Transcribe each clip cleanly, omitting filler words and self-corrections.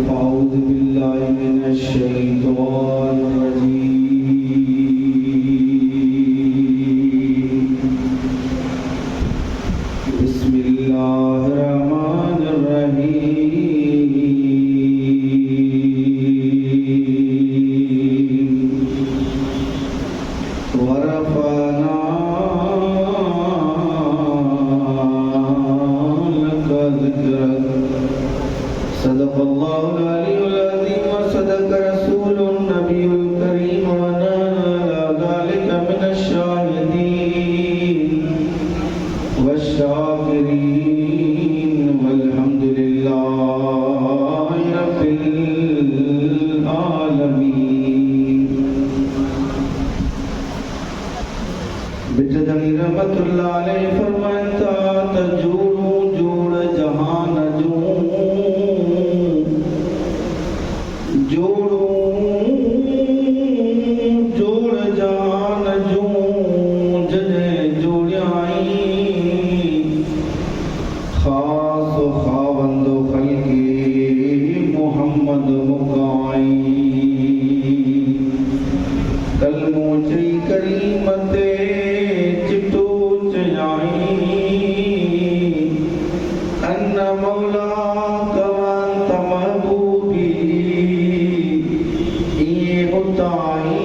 फ़ाऊज़ बिल्लाहि मिनश शैतानिर रजीम। बिस्मिल्लाहिर रहमानिर रहीम। वरफ़अना लका ज़िक्रक। सदक़ल्लाहुल अलीयुल अज़ीम व सदक़ रसूलुन नबियुल करीम व नहनु अला ज़ालिका मिनश शाहिदीन वश्शाकिरीन वल्हम्दुलिल्लाहि रब्बिल आलमीन। बिजदनी रहमतुल्लाह अलैहि फरमाता तजूरू जोड़ जहान जोड़ जान जने जोड़ाई खास खावंदो खल्के मोहम्मद मुकाई। कलमो चई करीमते चिटो चयाई अन्न मौला कवंत महबूबी ये उताई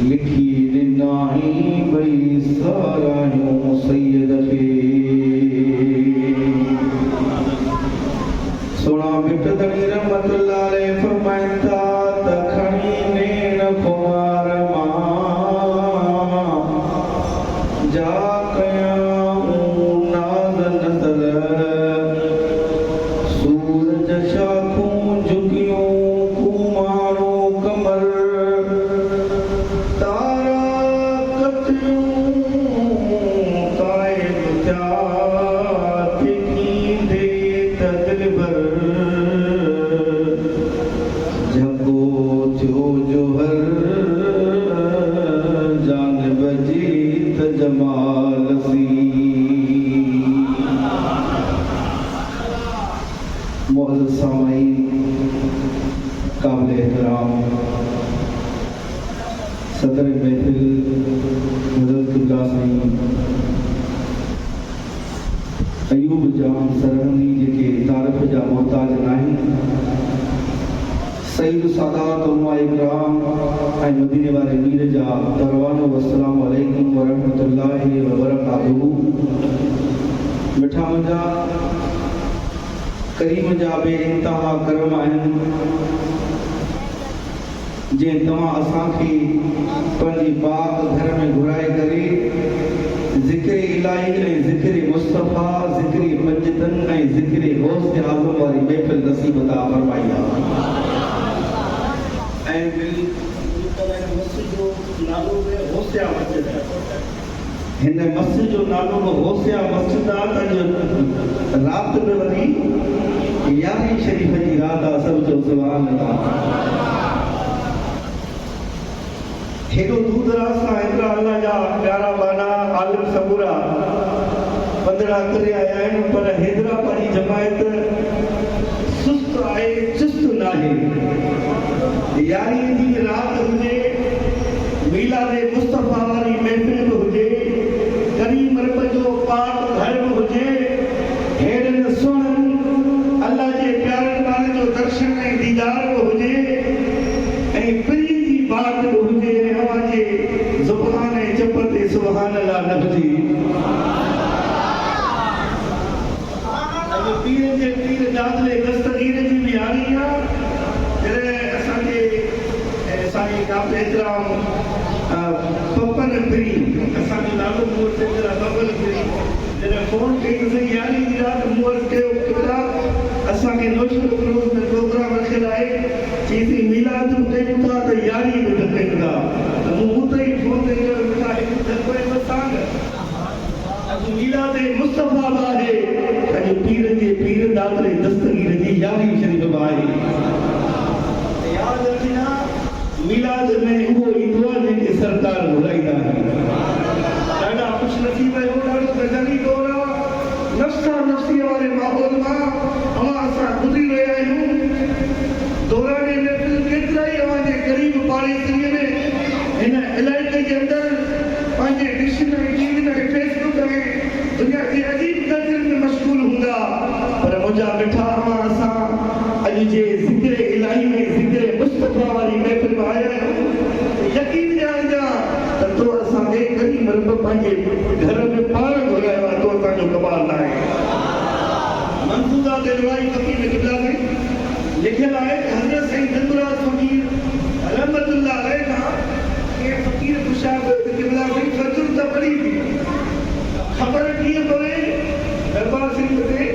लिखी दिनाही बई सारायूं सैयद खे। सोना बिट दणी रहमतुल्लाह अलैहि फरमाइता त खणी नेन कुमार मां जा कयाऊं नाज़ नज़र सूरज शाखूं झुकियूं कुमारो कमर तारा कतियूं ताइब थिया थींदे त दिलबर झको थियो जोहर जानिब जीत जमाल सी। मुअज़्ज़ज़ सामईन काबिल एहतराम सदर महफिल हज़रत क़िबला साईं अयूब जान सरहनी जेके तारीफ़ जा मोहताज नाहिन। सईद सादात उलमा इकराम ऐं मदीने वारे मीर जा दरवानो अस्सलामु अलैकुम व रहमतुल्लाहि व बरकातुहू। मिठा मुंहिंजा करीम जा बे इंतहा करम आहिनि जे तव्हां असांखे पंहिंजी पाक घर में घुराए करे ज़िक्र इलाही ऐं ज़िक्र मुस्तफ़ा ज़िक्र मस्जिदन ऐं ज़िक्र गौस आज़म वारी महफ़िल नसीब अता फरमाई आहे। ऐं मस्जिद जो नालो बि गौसिया मस्जिद आहे। हिन मस्जिद जो नालो बि गौसिया मस्जिद आहे। त राति में वरी 11 शरीफ़ जी रात आहे। सभु चओ सुभान अल्लाह। हेॾो दूर दराज़ सां हेतिरा अल्लाह जा प्यारा बाना आलिम सबूरा पंदिड़ा करे आया आहिनि पर हैदराबादी जमायत सुस्त आहे चुस्त नाहे। 11 जी रात हुजे मीलाद मुस्तफ़ा वारी महफ़िल बि हुजे करीम रब जो पाक घर बि हुजे हेॾनि सुहिणनि अल्लाह जे प्यारनि वारे जो दर्शन ऐं दीदार बि हुजे ऐं पीर जी बात बि हुजे अवां जे ज़ुबान ऐं चप ते सुभान अल्लाह न हुजे। अॼु पीर जे पीर दादले दस्तगीर जी बि यारी आहे। जॾहिं असांजे साईं काबिल एहतराम पपन फिरी असांजो नालो मूं वटि जरा पपन फिरी जॾहिं फ़ोन कई त सही 11 जी राति मूं वटि कयो किबला असांखे नोशो फिरोज़ में प्रोग्राम रखियलु आहे चईसीं मीलाद बि कयूं था त 11 बि कयूं था। त मूं हुते ई फ़ोन ते चयो बेटा हिकु दफ़ो बसांग अॼु मीलाद मुस्तफ़ा बि आहे। अॼु पीर जे पीर दादले दस्तगीर जी 11 शरीफ़ बि आहे। यादि रखना मीलाद में उहो ईंदो आहे जंहिंखे सरकार घुराईंदा आहिनि। ॾाढा ख़ुशनसीब आहियूं ॾाढो गज़नी दौर आहे। नफ़्सा नफ़्सी वारे माहौल मां असां मुझा मिठा अमा असां अॼु जे ज़िक्र इलाही में ज़िक्र मुस्तफ़ा वारी महफ़िल में आया आहियूं। यकीन ॼाणजा त तो असांखे करीम रब पंहिंजे घर में पाण घुरायो आहे, तो असांजो कमाल न आहे। मंसूरा दिलवाई फ़कीर क़िबला में लिखियल आहे त हज़रत साईं दिलमुराद फ़कीर रहमतुल्लाह अलैह खां के फ़कीर पुछा क़िबला में फजर त पढ़ी थी, ख़बर कीअं पवे? दरबार शरीफ़ ते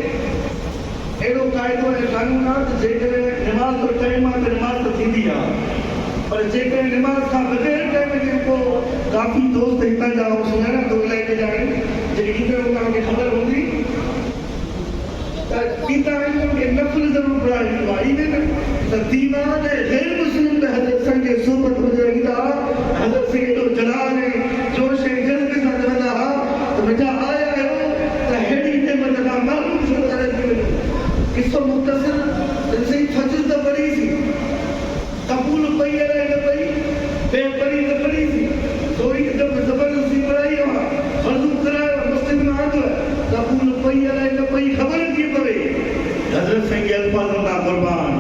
अहिड़ो क़ाइदो ऐं क़ानून आहे त जेकॾहिं निमाज़ जो टाइम आहे त निमाज़ त थींदी आहे, पर जेकॾहिं निमाज़ खां बग़ैर टाइम ते को काफ़ी दोस्त हितां जा ऐं सुञाणा तो इलाइक़े जा आहिनि जेके ईंदड़ तव्हांखे ख़बर हूंदी त पीता आहिनि कि नफ़्ल ज़रूरु पढ़ाईंदो आहे। ईंदे न त दीवान ऐं ग़ैर मुस्लिम त हज़रत साईं खे सोबत हुजे ईंदा, हज़रत साईं एॾो जलाल ऐं जोश ऐं जज़्ब सां चवंदा हुआ त मुंहिंजा आया आहियो त अहिड़ी नेमत खां मालूम छो करे थी वञो। किसो मुख़्तसिर साईं फजर त पढ़ी थी, कबूल पई अलाए न पई, बेपरी त पढ़ी थी, थोरी ज़बरदस्ती पढ़ाई आहे, फर्ज़ करायो मुस्लिम न आंदो कबूल पई अलाए न पई, ख़बर कीअं पवे? हज़रत साईं जे अल्फाज़नि खां क़ुर्बान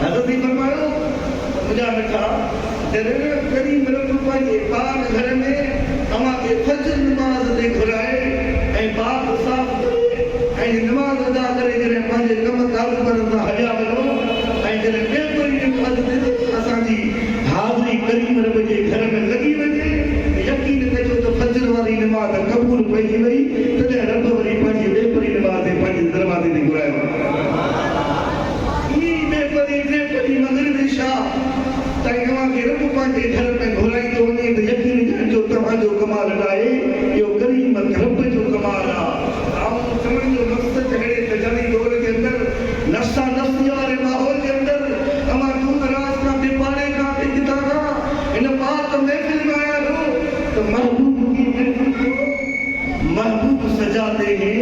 हज़रत ई फरमायो मुंहिंजा मिठा जॾहिं करीम रब पंहिंजे पाक घर में तव्हांखे फजर निमाज़ ते घुराए ऐं पाक साफ़ करे ऐं निमाज़ अदा करे जॾहिं पंहिंजे कम कार करंदा हलिया वञो ऐं जॾहिं बेपरी निमाज़ ते असांजी हाज़िरी करीम रब जे घर में लॻी वञे, यकीन कजो त फजर वारी निमाज़ क़बूल पइजी वई, तॾहिं रब वरी पंहिंजी बेपरी निमाज़ ते पंहिंजे दरवाज़े ते घुरायो। बेपरी मग़रिब इशा ताईं तव्हांखे रब पंहिंजे घर में घुराईंदो वञे त यकीन ॼाणजो तव्हांजो कमाल न आहे, इहो करीम रब जो कमाल आहे। आऊं चवण जो मक़सदु अहिड़े तजानी दौर जे अंदरि नफ़्सा नफ़्सी वारे माहौल जे अंदरि अमां दूर दराज़ खां टिपाणे खां टिकता खां हिन पाक महफ़िल में आया हो तो महबूब की महफिल को महबूब सजाते हैं,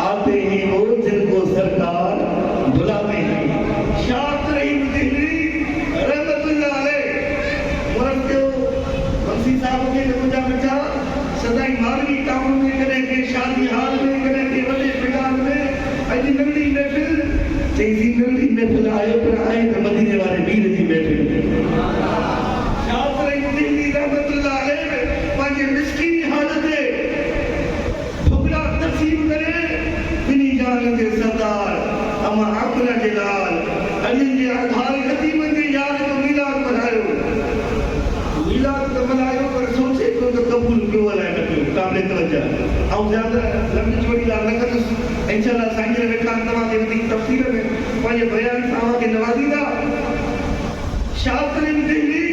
आते हैं वो जिनको सरकार बुलाते हैं। शाद रहीम दिल्ली रहमतुल्लाह अलैह मुरब्बियो वंसी साहब के मुंहिंजा मिठा सदाई मारवी टाउन में कॾहिं के शादी हाल में कॾहिं के वॾे मैदान में अॼु नंढी महफ़िल चईसी नंढी महफ़िल आयो पर आहे त मदीने वारे वीर जी महफ़िल। शाद रहीम दिल्ली रहमतुल्लाह अलैह पंहिंजे मिस्कीनी हालत भुगड़ा तक़सीम करे बिनी जान जे सरदार अमा आकुला जे लाल अॼु जे आधार यतीमनि जे यार जो मीलाद मल्हायो। मीलाद त मल्हायो पर सोचे पियो त क़बूल पियो अलाए न पियो, क़ाबिल तवजा ऐं ज़्यादा लंबी चौड़ी ॻाल्हि न कंदुसि। इंशाअल्लाह साईं जन वेठा तव्हांखे वधीक तफ़सील में पंहिंजे बयान सां तव्हांखे नवाज़ींदा। शास्त्री दिल्ली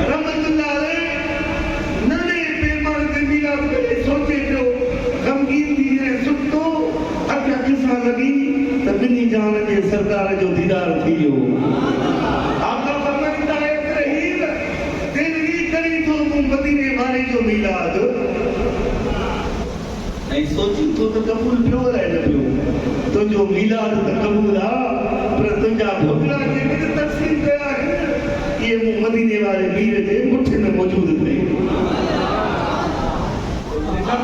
रहमतुल्लाह अलैह नंढे पैमाने ते मीलाद करे सोचे पियो ग़मगीन थी जॾहिं सुतो अखि सां लॻी त बिनी जान जे सरदार जो दीदार थी वियो। आका फरमाईंदा है रहीम दिल्ली करी तो मदीने वारे जो मीलाद ऐं सोची तो त क़बूल पियो अलाए न पियो, तुंहिंजो मीलाद त क़बूल आहे पर तुंहिंजा भुगड़ा जेके तक़सीम कया आहिनि इहे मूं मदीने वारे वीर जे मुठि में मौजूदु अथई।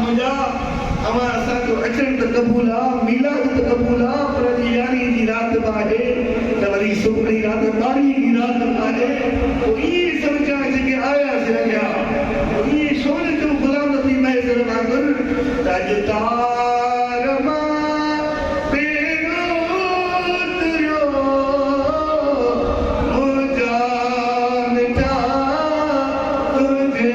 मुंहिंजा अमा असांजो अचण त क़बूल आहे, मीलाद त क़बूल आहे, पर अॼु यारहीं जी राति बि आहे त वरी सुखड़ी राति 12हीं जी राति आहे। पोइ इहे सम्झा जेके आयासीं अॻियां इहे सोन जो गुलाम नबी महज़र वांगुरु त अॼु तार मां पहिरियों तुरियो मुंहिंजा मिठा तुंहिंजे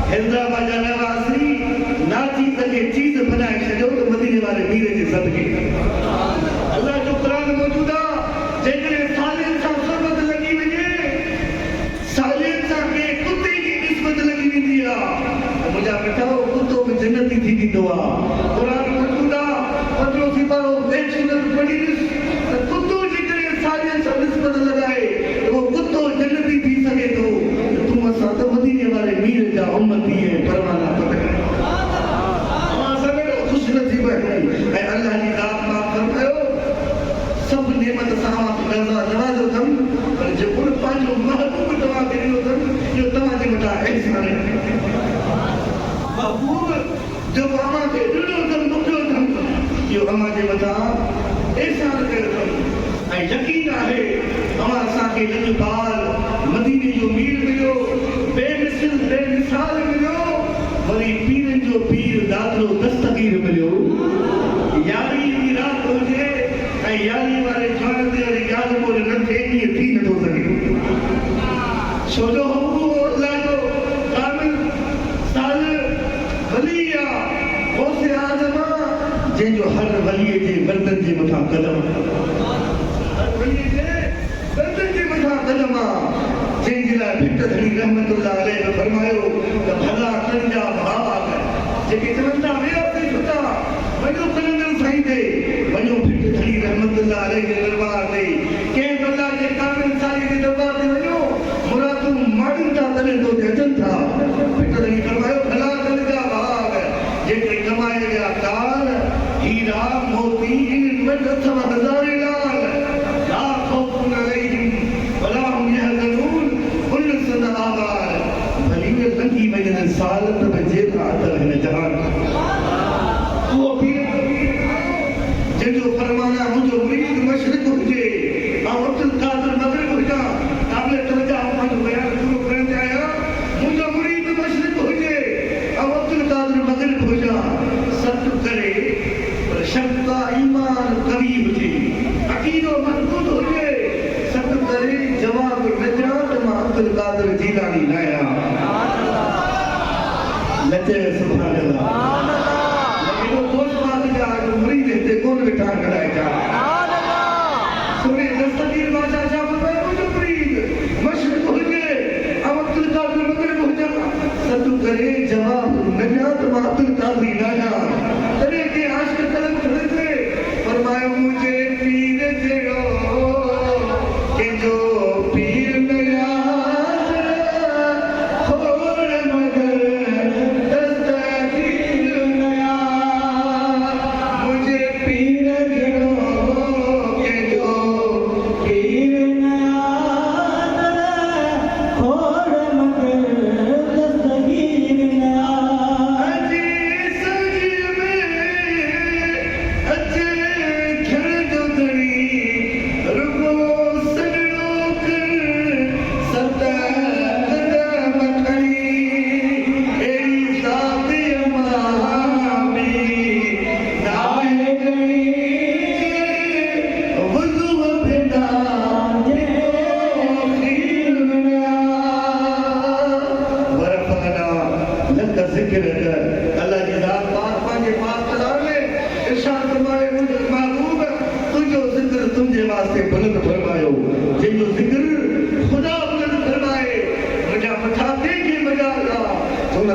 हैदराबाद जा नवासी नाची सके चीज बनाए छॾियो त मदीने वारे वीर जे सदके अल्लाह जो क़ुरान मौजूद आहे। जेकॾहिं सालिन सां सुरबत लॻी वञे त मुझा बेटा कुत्तो में जन्नती थी दी दुआ कुरान मौजूदा पत्रों की पारो बेचुनत पड़ी कुत्तो जिक्र सारे सब निस्बत लगाए वो कुत्तो जन्नती थी सके तो तुम साथ मदीने वाले मीर जा उम्मती है परवाना पता खुशनसीब है अल्लाह की जात माफ फरमायो सब नेमत साहब नवाज़ो थम पर जो उन पांचो महबूब तवा के ॾिनो थम जो तवा जे मथा एहसान है महबूब जो अमा के ॾिनो थम मुक्यो थम जो अमा जे मथा एहसान कयो थम ऐं यकीन आहे अमा असांखे लजपाल मदीने जो मीर मिलियो बेमिसल बेमिसाल मिलियो वरी पीरनि जो पीर दादरो दस्तगीर मिलियो यारी की रात हुजे ऐं यारी वारे जवान ते वरी ॻाल्हि ॿोल न थिए ईअं थी नथो सघे छो जो हू अल्लाह जो कामिल साल वली आहे गौसे आज़म आहे जंहिंजो हर वलीअ जे गर्दन जे मथां कदम हर वलीअ जे गर्दन जे मथां कदम आहे जंहिंजे लाइ भिट धणी रहमतुल्लाह अलैह फरमायो त भला कनि जा भाउ जेके चवंदा वियासीं छुटा वञो कलंदर साईं ते वञो भिट धणी रहमतुल्लाह अलैह जे दरबार ते कंहिं अल्लाह जे कामिल साईं जे दरबार ते वञो मुरादूं माण्हुनि था तॾहिं तो अचनि था भिट धणी फरमायो भला कनि जा भाउ जेके कमाए विया कार हीरा मोती इन वटि अथव हज़ारे लाल ला ख़ौफ़ुन अलैहिम वला हुम यहज़नून कुल सदा आबाद भली में लंघी वञनि साल त जेका अथव हिन जहान उहो पीर जंहिंजो फरमाना मुंहिंजो मुरीद मशरिक़ हुजे ऐं अब्दुल कादिर मग़रिब हुजां क़ाबिल तवजा पंहिंजो बयान शुरू करण ते आहियां मुंहिंजो मुरीद मशरिक़ हुजे ऐं अब्दुल कादिर मग़रिब हुजां सत करे पर शर्त ईमान कवी हुजे अक़ीदो मज़बूत हुजे सत करे जवाब न ॾियां त मां अब्दुल कादिर जीलानी न आहियां लचे सुभान अल्लाह लेकिन वो दोस्त बात जा मुरीद हिते कोन वेठा कराए जा सुभान अल्लाह सुने दस्तगीर बादशाह शाह फरमाए मुंहिंजो मुरीद मशरिक़ हुजे ऐं अब्दुल कादिर मग़रिब हुजे सतु करे जवाब न ॾियां त मां अब्दुल कादिर न आहियां तॾहिं के आशिक़ कलम खणे फरमायो मुंहिंजे पीर जहिड़ो कंहिंजो पीर न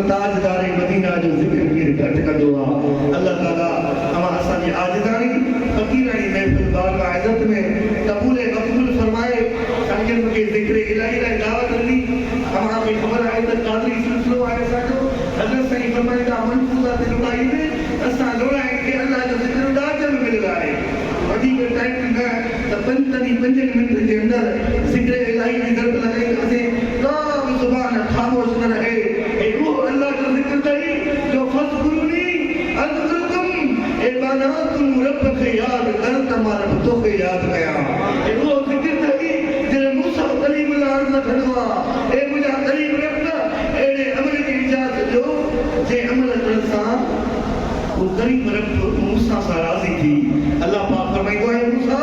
ताजदार मदीना जो जिक्र कीर घट कंदो आहे अल्लाह ताला अमा असांजी आजिदानी फकीरानी महफिल बारगाह इज़त में कबूल मक़बूल फरमाए संगत के जिक्र इलाही लाइ दावत ॾिनी अमा खे ख़बर आहे त कादरी सिलसिलो आहे असांजो हज़रत साईं फरमाईंदा मनसूबा ते लुड़ाई में असां लुड़ाइण खे अल्लाह जो जिक्र ॾाढो मिलियो आहे वधीक टाइम न त 5 मिंट जे अंदर जिक्र इलाही जी ज़रूरत लॻाईंदासीं का बि ज़ुबान ख़ामोश न रहे अल्लाह का जिक्र करी जो फज़कुरूनी अज़कुरुकुम इबादतुल रब के याद कर तमारा तो के याद कया ए वो जिक्र करी जे मूसा कलीम अर्ज़ खड़वा ए मुझा करीम रखना एड़े अमल की इजाजत जो जे अमल करसा वो करीम रब मूसा सा राजी थी अल्लाह पाक फरमाइंदो है मूसा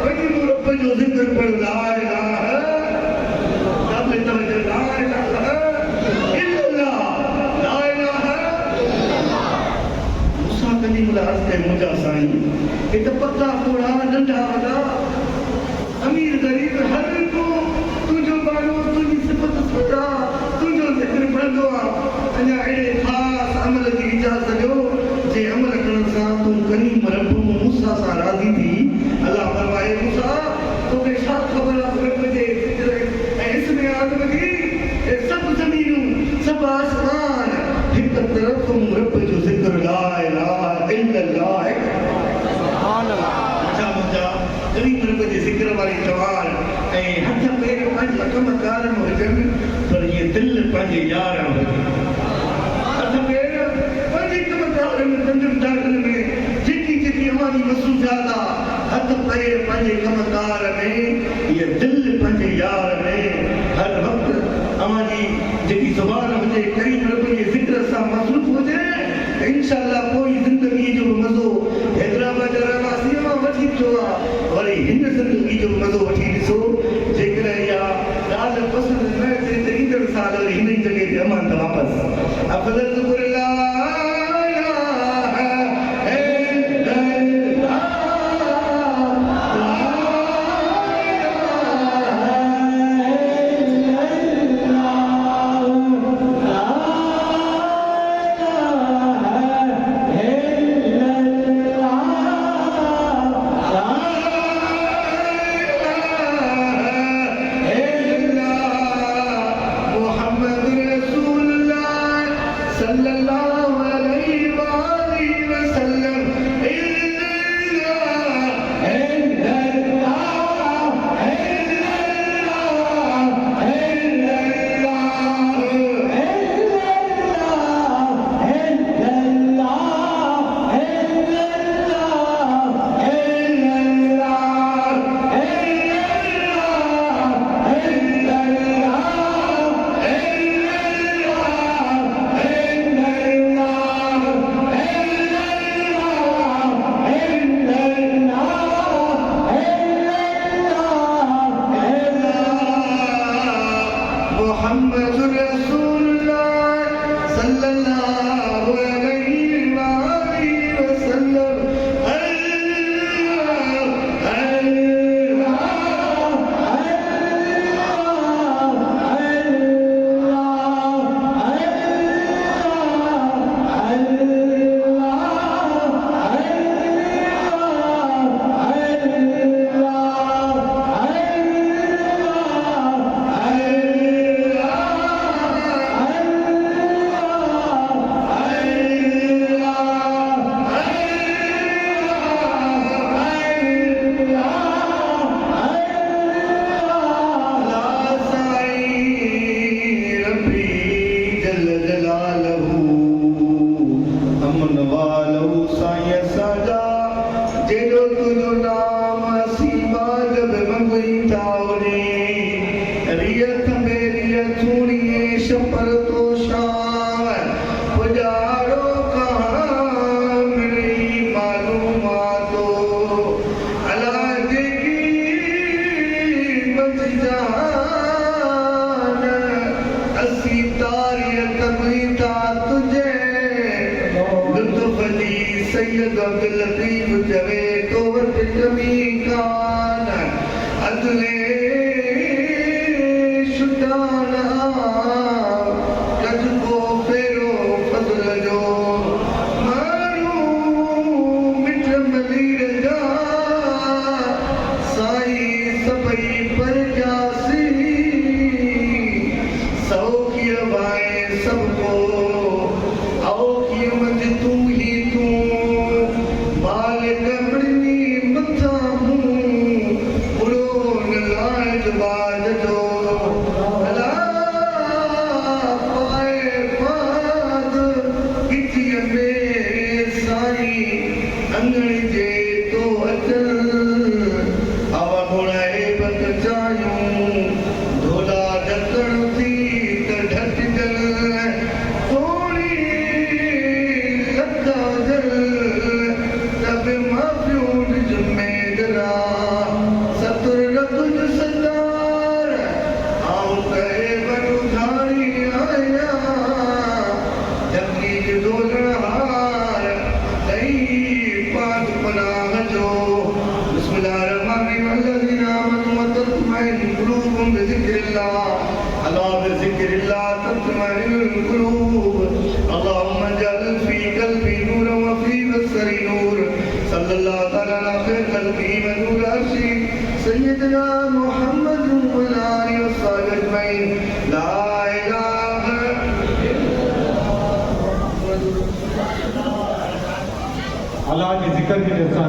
वही रब जो जिक्र पढ़ ला इलाहा रब तवज्जो ला इलाहा मुझा साईं हित पता थोड़ा नंढा वॾा अमीर गरीब हर को तुंहिंजो बारो तुंहिंजी सिफ़त सुठा तुंहिंजो ज़िक्र पढ़ंदो आहे अञा अहिड़े बासमान हिक तरफ रब जो जिक्र ला इलाहा इल्लल्लाह सुभान अल्लाह अच्छा मुंजा करीब रब जे जिक्र वाली जवान ऐ हथ पैर पंज कम कारन हुजन पर ये दिल पंज यार हुजन हथ पैर पंज कम कारन पंजम दाखिल में जेकी जेकी हमारी मसूजादा हथ पैर पंज कम कार में ये दिल पंज यार में हर वक्त हमारी जेकी जुबान हुजे करीब रब जे जिक्र सा मसरूफ हुजे इंशाअल्लाह कोई जिंदगी जो मज़ो हैदराबाद रहवासी मां वठी थो वरी हिन जिंदगी जो मज़ो वठी ॾिसो जेकर या ॻाल्हि पसंदि न अचे त ईंदड़ साल वरी हिन ई जॻह ते अमान त वापसि अफ़ज़ल ज़िक्र ला सैयदना मुहम्मद व आलिहि व सल्लम ला इलाहा अल्लाह जी जिक्र की जैसा